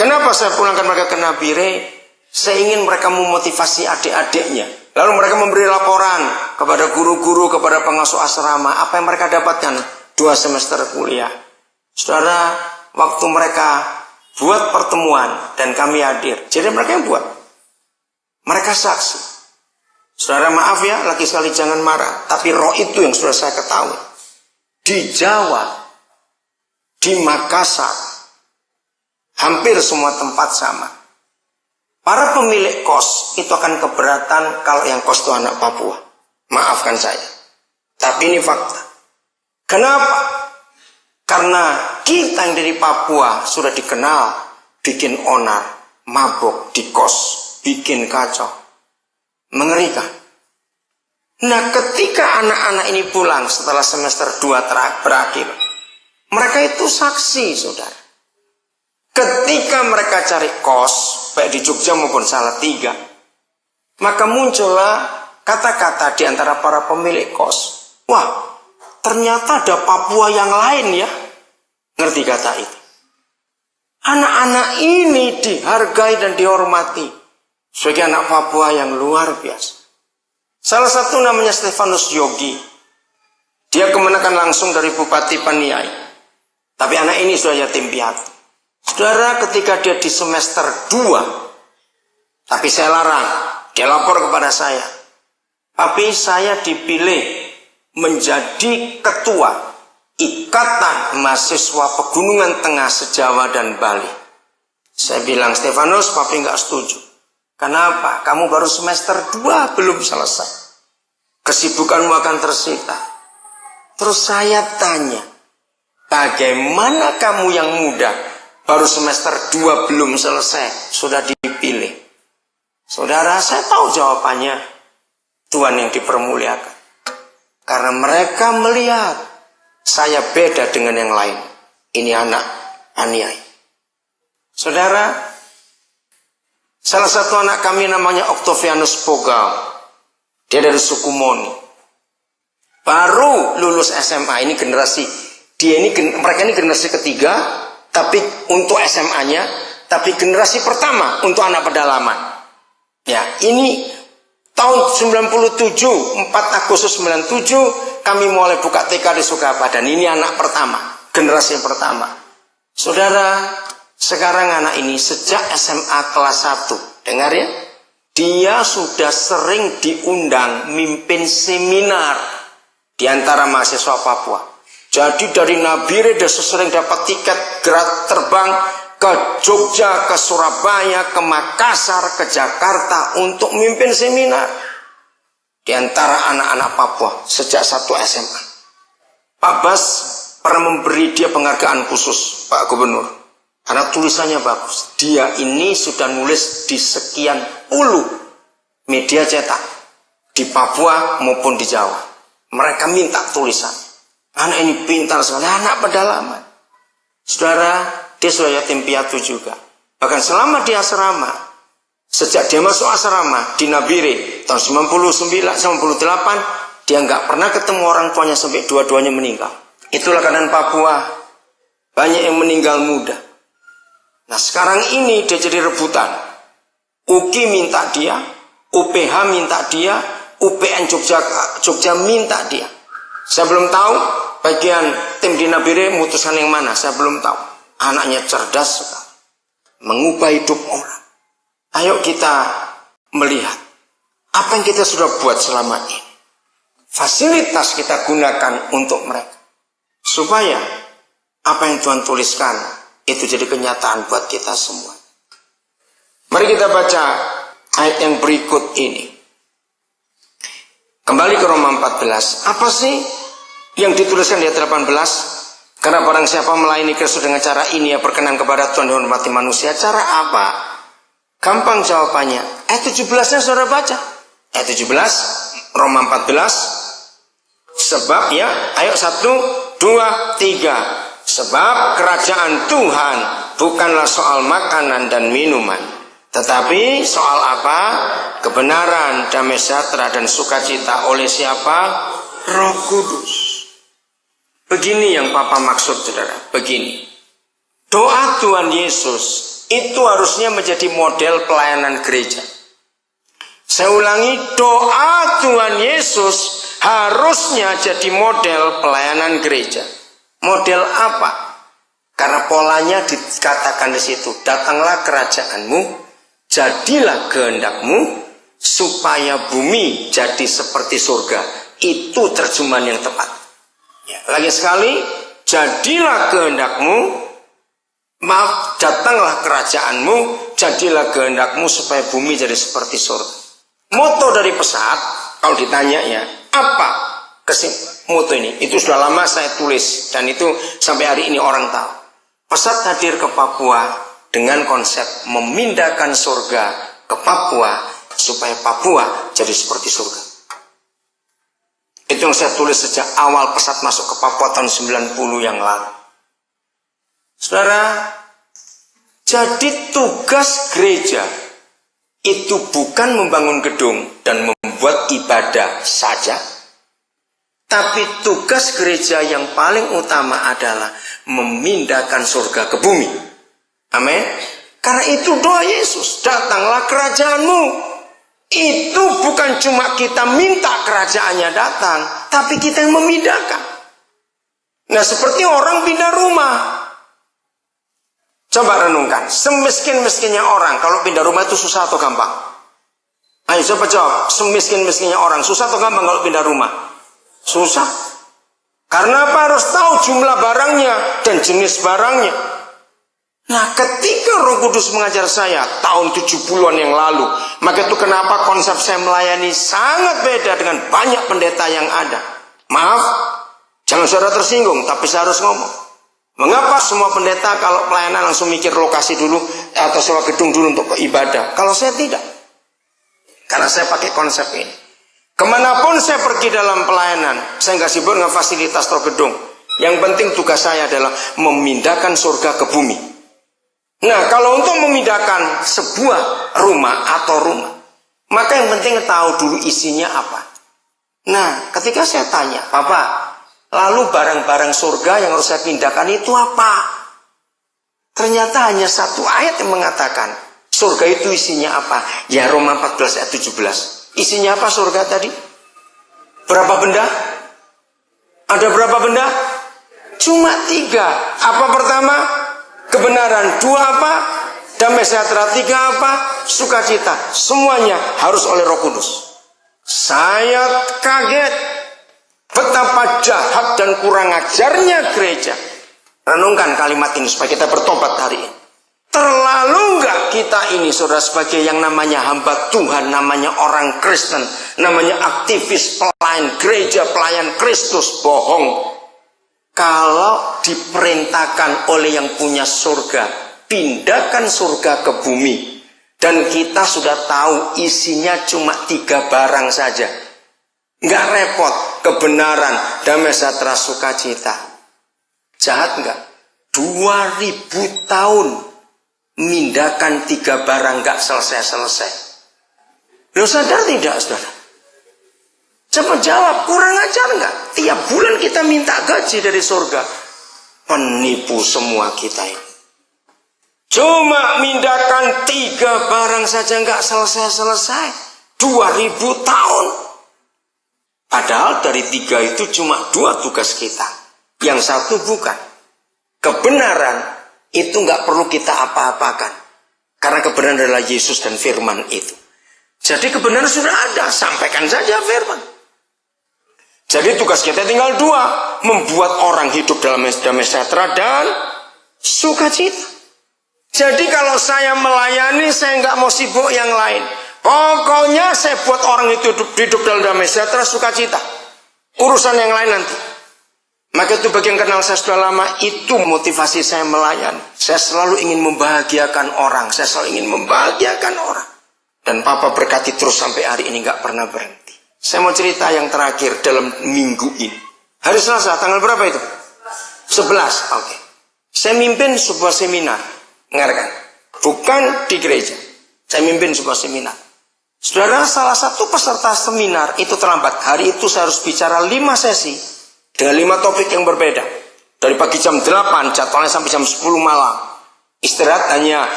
Kenapa saya pulangkan mereka ke Nabire? Saya ingin mereka memotivasi adik-adiknya. Lalu mereka memberi laporan kepada guru-guru, kepada pengasuh asrama. Apa yang mereka dapatkan 2 semester kuliah. Saudara, waktu mereka buat pertemuan dan kami hadir. Jadi mereka yang buat. Mereka saksi. Saudara, maaf ya, lagi sekali jangan marah. Tapi roh itu yang sudah saya ketahui. Di Jawa, di Makassar, hampir semua tempat sama. Para pemilik kos itu akan keberatan kalau yang kos itu anak Papua. Maafkan saya. Tapi ini fakta. Kenapa? Karena kita yang dari Papua sudah dikenal bikin onar, mabuk di kos, bikin kacau. Mengerikan. Nah, ketika anak-anak ini pulang setelah semester 2 berakhir, mereka itu saksi, saudara. Ketika mereka cari kos, baik di Jogja maupun Salatiga, maka muncullah kata-kata di antara para pemilik kos. Wah, ternyata ada Papua yang lain ya. Ngerti kata itu? Anak-anak ini dihargai dan dihormati sebagai anak Papua yang luar biasa. Salah satu namanya Stefanus Yogi. Dia kemenakan langsung dari Bupati Paniai. Tapi anak ini sudah yatim piatu. Saudara, ketika dia di semester 2, tapi saya larang, dia lapor kepada saya. Tapi saya dipilih menjadi ketua Ikatan Mahasiswa Pegunungan Tengah se-Jawa dan Bali. Saya bilang, Stefanus, papi nggak setuju. Kenapa? Kamu baru semester 2 belum selesai. Kesibukanmu akan tersita. Terus saya tanya, bagaimana kamu yang muda baru semester 2 belum selesai sudah dipilih? Saudara, saya tahu jawabannya. Tuhan yang dipermuliakan. Karena mereka melihat saya beda dengan yang lain. Ini anak aniai. Saudara, salah satu anak kami namanya Octavianus Pogal. Dia dari suku Moni. Baru lulus SMA, ini generasi. Mereka ini generasi ketiga, tapi untuk SMA-nya, tapi generasi pertama untuk anak pedalaman. Ya, ini tahun 97, 4 Agustus 97, kami mulai buka TK di Sukapa. Dan ini anak pertama, generasi pertama. Saudara, sekarang anak ini sejak SMA kelas 1, dengar ya, dia sudah sering diundang mimpin seminar di antara mahasiswa Papua. Jadi dari Nabire dia sering dapat tiket gerak terbang ke Jogja, ke Surabaya, ke Makassar, ke Jakarta untuk mimpin seminar di antara anak-anak Papua sejak 1 SMA. Pak Bas pernah memberi dia penghargaan khusus, Pak Gubernur, karena tulisannya bagus. Dia ini sudah nulis di sekian puluh media cetak di Papua maupun di Jawa. Mereka minta tulisan. Anak ini pintar sekali, anak pedalaman. Saudara, dia sudah yatim piatu juga. Bahkan selama di asrama, sejak dia masuk asrama di Nabire tahun 99-98, dia nggak pernah ketemu orang tuanya sampai dua-duanya meninggal. Itulah keadaan Papua. Banyak yang meninggal muda. Nah, sekarang ini dia jadi rebutan. UKI minta dia, UPH minta dia, UPN Jogja minta dia. Saya belum tahu bagian tim di Nabire memutuskan yang mana. Saya belum tahu. Anaknya cerdas sekali, mengubah hidup orang. Ayo kita melihat apa yang kita sudah buat selama ini. Fasilitas kita gunakan untuk mereka, supaya apa yang Tuhan tuliskan itu jadi kenyataan buat kita semua. Mari kita baca ayat yang berikut ini. Kembali ke Roma 14. Apa sih yang dituliskan di ayat 18? Karena barang siapa melayani Kristus dengan cara ini, ya berkenan kepada Tuhan dan hormati manusia. Cara apa? Gampang jawabannya. Ayat 17-nya saudara baca. Ayat 17, Roma 14. Sebab ya, ayo 1, 2, 3. Sebab kerajaan Tuhan bukanlah soal makanan dan minuman, tetapi soal apa? Kebenaran, damai sejahtera dan sukacita oleh siapa? Roh Kudus. Begini yang Papa maksud, saudara. Begini. Doa Tuhan Yesus Itu harusnya menjadi model pelayanan gereja. Saya ulangi, doa Tuhan Yesus harusnya jadi model pelayanan gereja. Model apa? Karena polanya dikatakan di situ, datanglah kerajaanmu, jadilah kehendakmu, supaya bumi jadi seperti surga. Itu terjemahan yang tepat. Ya, lagi sekali, jadilah kehendakmu, datanglah kerajaanmu, jadilah kehendakmu supaya bumi jadi seperti surga. Moto dari pesat, kalau ditanya ya, apa moto ini? Itu sudah lama saya tulis, dan itu sampai hari ini orang tahu. Pesat hadir ke Papua dengan konsep memindahkan surga ke Papua, supaya Papua jadi seperti surga. Itu yang saya tulis sejak awal pesat masuk ke Papua tahun 90 yang lalu. Saudara, jadi tugas gereja itu bukan membangun gedung dan membuat ibadah saja, tapi tugas gereja yang paling utama adalah memindahkan surga ke bumi. Amin. Karena itu doa Yesus, datanglah kerajaanmu. Itu bukan cuma kita minta kerajaannya datang, tapi kita yang memindahkan. Nah, seperti orang pindah rumah. Coba renungkan, semiskin-miskinnya orang, kalau pindah rumah itu susah atau gampang? Ayo coba jawab, semiskin-miskinnya orang, susah atau gampang kalau pindah rumah? Susah. Karena apa? Harus tahu jumlah barangnya dan jenis barangnya. Nah, ketika Roh Kudus mengajar saya tahun 70-an yang lalu, maka itu kenapa konsep saya melayani sangat beda dengan banyak pendeta yang ada. Maaf, jangan saudara tersinggung, tapi saya harus ngomong. Mengapa semua pendeta kalau pelayanan langsung mikir lokasi dulu atau sewa gedung dulu untuk ibadah? Kalau saya tidak. Karena saya pakai konsep ini. Kemanapun saya pergi dalam pelayanan, saya nggak sibuk dengan fasilitas atau gedung. Yang penting tugas saya adalah memindahkan surga ke bumi. Nah, kalau untuk memindahkan sebuah rumah atau rumah, maka yang penting tahu dulu isinya apa. Nah, ketika saya tanya, Bapak, lalu barang-barang surga yang harus saya pindahkan itu apa? Ternyata hanya satu ayat yang mengatakan surga itu isinya apa? Ya, Roma 14 ayat 17. Isinya apa surga tadi? Berapa benda? Ada berapa benda? Cuma 3. Apa pertama? Kebenaran. 2 apa? Damai sejahtera. 3 apa? Sukacita. Semuanya harus oleh Roh Kudus. Saya kaget betapa jahat dan kurang ajarnya gereja. Renungkan kalimat ini supaya kita bertobat hari ini. Terlalu enggak kita ini, saudara, sebagai yang namanya hamba Tuhan, namanya orang Kristen, namanya aktivis pelayan gereja, pelayan Kristus, bohong. Kalau diperintahkan oleh yang punya surga, pindahkan surga ke bumi, dan kita sudah tahu isinya cuma 3 barang saja. Enggak repot, kebenaran, damai sejahtera, sukacita. Jahat enggak? 2000 tahun mindahkan 3 barang enggak selesai-selesai. Lo sadar tidak, saudara? Coba jawab, kurang ajar enggak? Tiap bulan kita minta gaji dari surga. Penipu semua kita ini. Cuma mindahkan 3 barang saja enggak selesai-selesai. 2000 tahun. Padahal dari 3 itu cuma 2 tugas kita. Yang satu bukan. Kebenaran itu nggak perlu kita apa-apakan. Karena kebenaran adalah Yesus dan firman itu. Jadi kebenaran sudah ada. Sampaikan saja firman. Jadi tugas kita tinggal 2. Membuat orang hidup dalam damai sejahtera dan sukacita. Jadi kalau saya melayani, saya nggak mau sibuk yang lain. Pokoknya saya buat orang itu hidup dalam damai sejahtera, sukacita. Urusan yang lain nanti. Maka itu bagi yang kenal saya sudah lama, itu motivasi saya melayani. Saya selalu ingin membahagiakan orang. Saya selalu ingin membahagiakan orang. Dan Papa berkati terus sampai hari ini gak pernah berhenti. Saya mau cerita yang terakhir dalam minggu ini. Hari Selasa, tanggal berapa itu? 11, oke. Saya mimpin sebuah seminar. Dengarkan. Bukan di gereja. Saya mimpin sebuah seminar. Saudara, salah satu peserta seminar itu terlambat. Hari itu saya harus bicara 5 sesi. Dengan 5 topik yang berbeda. Dari pagi jam 8, jadwalnya sampai jam 10 malam. Istirahat hanya